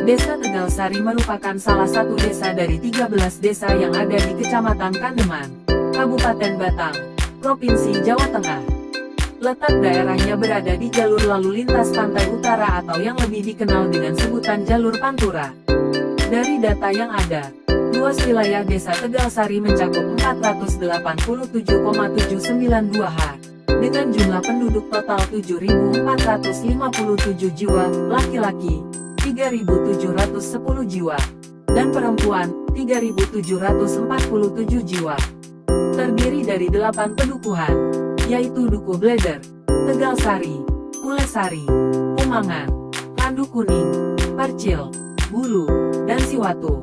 Desa Tegalsari merupakan salah satu desa dari 13 desa yang ada di Kecamatan Kandeman, Kabupaten Batang, Provinsi Jawa Tengah. Letak daerahnya berada di jalur lalu lintas pantai utara atau yang lebih dikenal dengan sebutan jalur Pantura. Dari data yang ada, luas wilayah Desa Tegalsari mencakup 487,792 ha, dengan jumlah penduduk total 7.457 jiwa, laki-laki 3.710 jiwa, dan perempuan 3.747 jiwa. Terdiri dari 8 pedukuhan, yaitu Duku Bleder, Tegalsari, Pulesari, Pumangan, Randu Kuning, Percil, Bulu, dan Siwatu.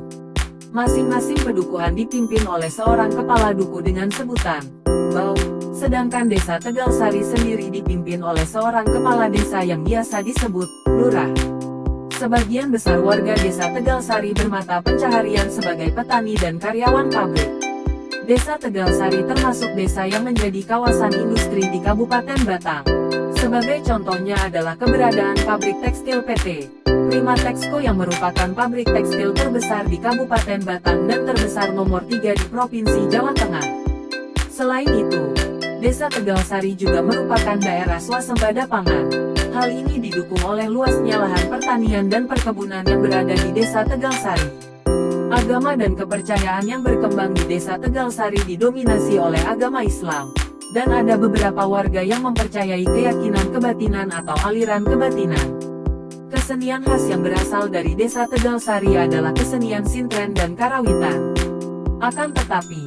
Masing-masing pedukuhan dipimpin oleh seorang kepala duku dengan sebutan Bau, sedangkan Desa Tegalsari sendiri dipimpin oleh seorang kepala desa yang biasa disebut Lurah. Sebagian besar warga Desa Tegalsari bermata pencaharian sebagai petani dan karyawan pabrik. Desa Tegalsari termasuk desa yang menjadi kawasan industri di Kabupaten Batang. Sebagai contohnya adalah keberadaan pabrik tekstil PT Prima Texco yang merupakan pabrik tekstil terbesar di Kabupaten Batang dan terbesar nomor 3 di Provinsi Jawa Tengah. Selain itu, Desa Tegalsari juga merupakan daerah swasembada pangan. Hal ini didukung oleh luasnya lahan pertanian dan perkebunan yang berada di Desa Tegalsari. Agama dan kepercayaan yang berkembang di Desa Tegalsari didominasi oleh agama Islam, dan ada beberapa warga yang mempercayai keyakinan kebatinan atau aliran kebatinan. Kesenian khas yang berasal dari Desa Tegalsari adalah kesenian sintren dan karawitan. Akan tetapi,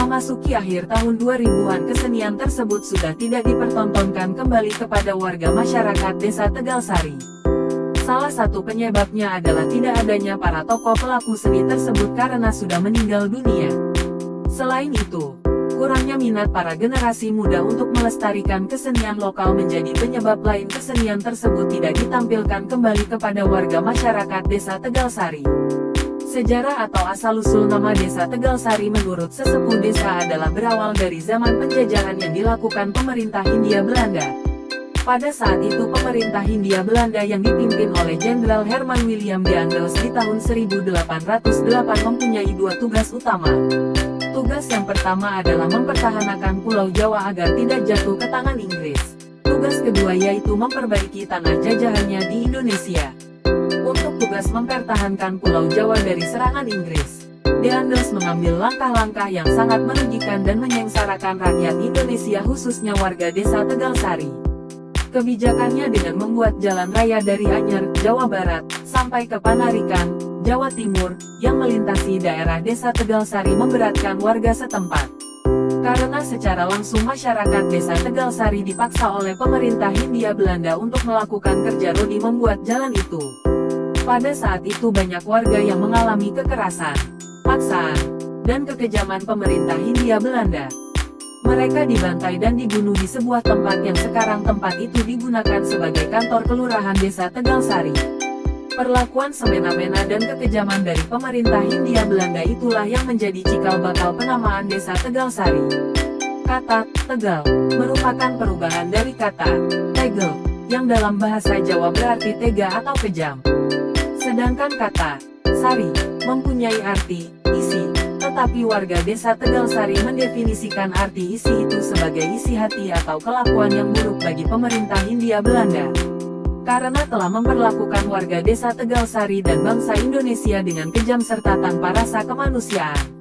memasuki akhir tahun 2000-an kesenian tersebut sudah tidak dipertontonkan kembali kepada warga masyarakat Desa Tegalsari. Salah satu penyebabnya adalah tidak adanya para tokoh pelaku seni tersebut karena sudah meninggal dunia. Selain itu, kurangnya minat para generasi muda untuk melestarikan kesenian lokal menjadi penyebab lain kesenian tersebut tidak ditampilkan kembali kepada warga masyarakat Desa Tegalsari. Sejarah atau asal-usul nama Desa Tegalsari menurut sesepuh desa adalah berawal dari zaman penjajahan yang dilakukan pemerintah Hindia Belanda. Pada saat itu pemerintah Hindia Belanda yang dipimpin oleh Jenderal Herman William de Angles di tahun 1808 mempunyai dua tugas utama. Tugas yang pertama adalah mempertahankan Pulau Jawa agar tidak jatuh ke tangan Inggris. Tugas kedua yaitu memperbaiki tanah jajahannya di Indonesia. Untuk tugas mempertahankan Pulau Jawa dari serangan Inggris, de Angles mengambil langkah-langkah yang sangat merugikan dan menyengsarakan rakyat Indonesia khususnya warga Desa Tegalsari. Kebijakannya dengan membuat jalan raya dari Anyer, Jawa Barat, sampai ke Panarikan, Jawa Timur, yang melintasi daerah Desa Tegalsari memberatkan warga setempat. Karena secara langsung masyarakat Desa Tegalsari dipaksa oleh pemerintah Hindia Belanda untuk melakukan kerja rodi membuat jalan itu. Pada saat itu banyak warga yang mengalami kekerasan, paksaan, dan kekejaman pemerintah Hindia Belanda. Mereka dibantai dan dibunuh di sebuah tempat yang sekarang tempat itu digunakan sebagai kantor kelurahan Desa Tegalsari. Perlakuan semena-mena dan kekejaman dari pemerintah Hindia Belanda itulah yang menjadi cikal bakal penamaan Desa Tegalsari. Kata Tegal merupakan perubahan dari kata tegel, yang dalam bahasa Jawa berarti tega atau kejam. Sedangkan kata sari mempunyai arti isi. Tetapi warga Desa Tegalsari mendefinisikan arti isi itu sebagai isi hati atau kelakuan yang buruk bagi pemerintah Hindia Belanda. Karena telah memperlakukan warga Desa Tegalsari dan bangsa Indonesia dengan kejam serta tanpa rasa kemanusiaan.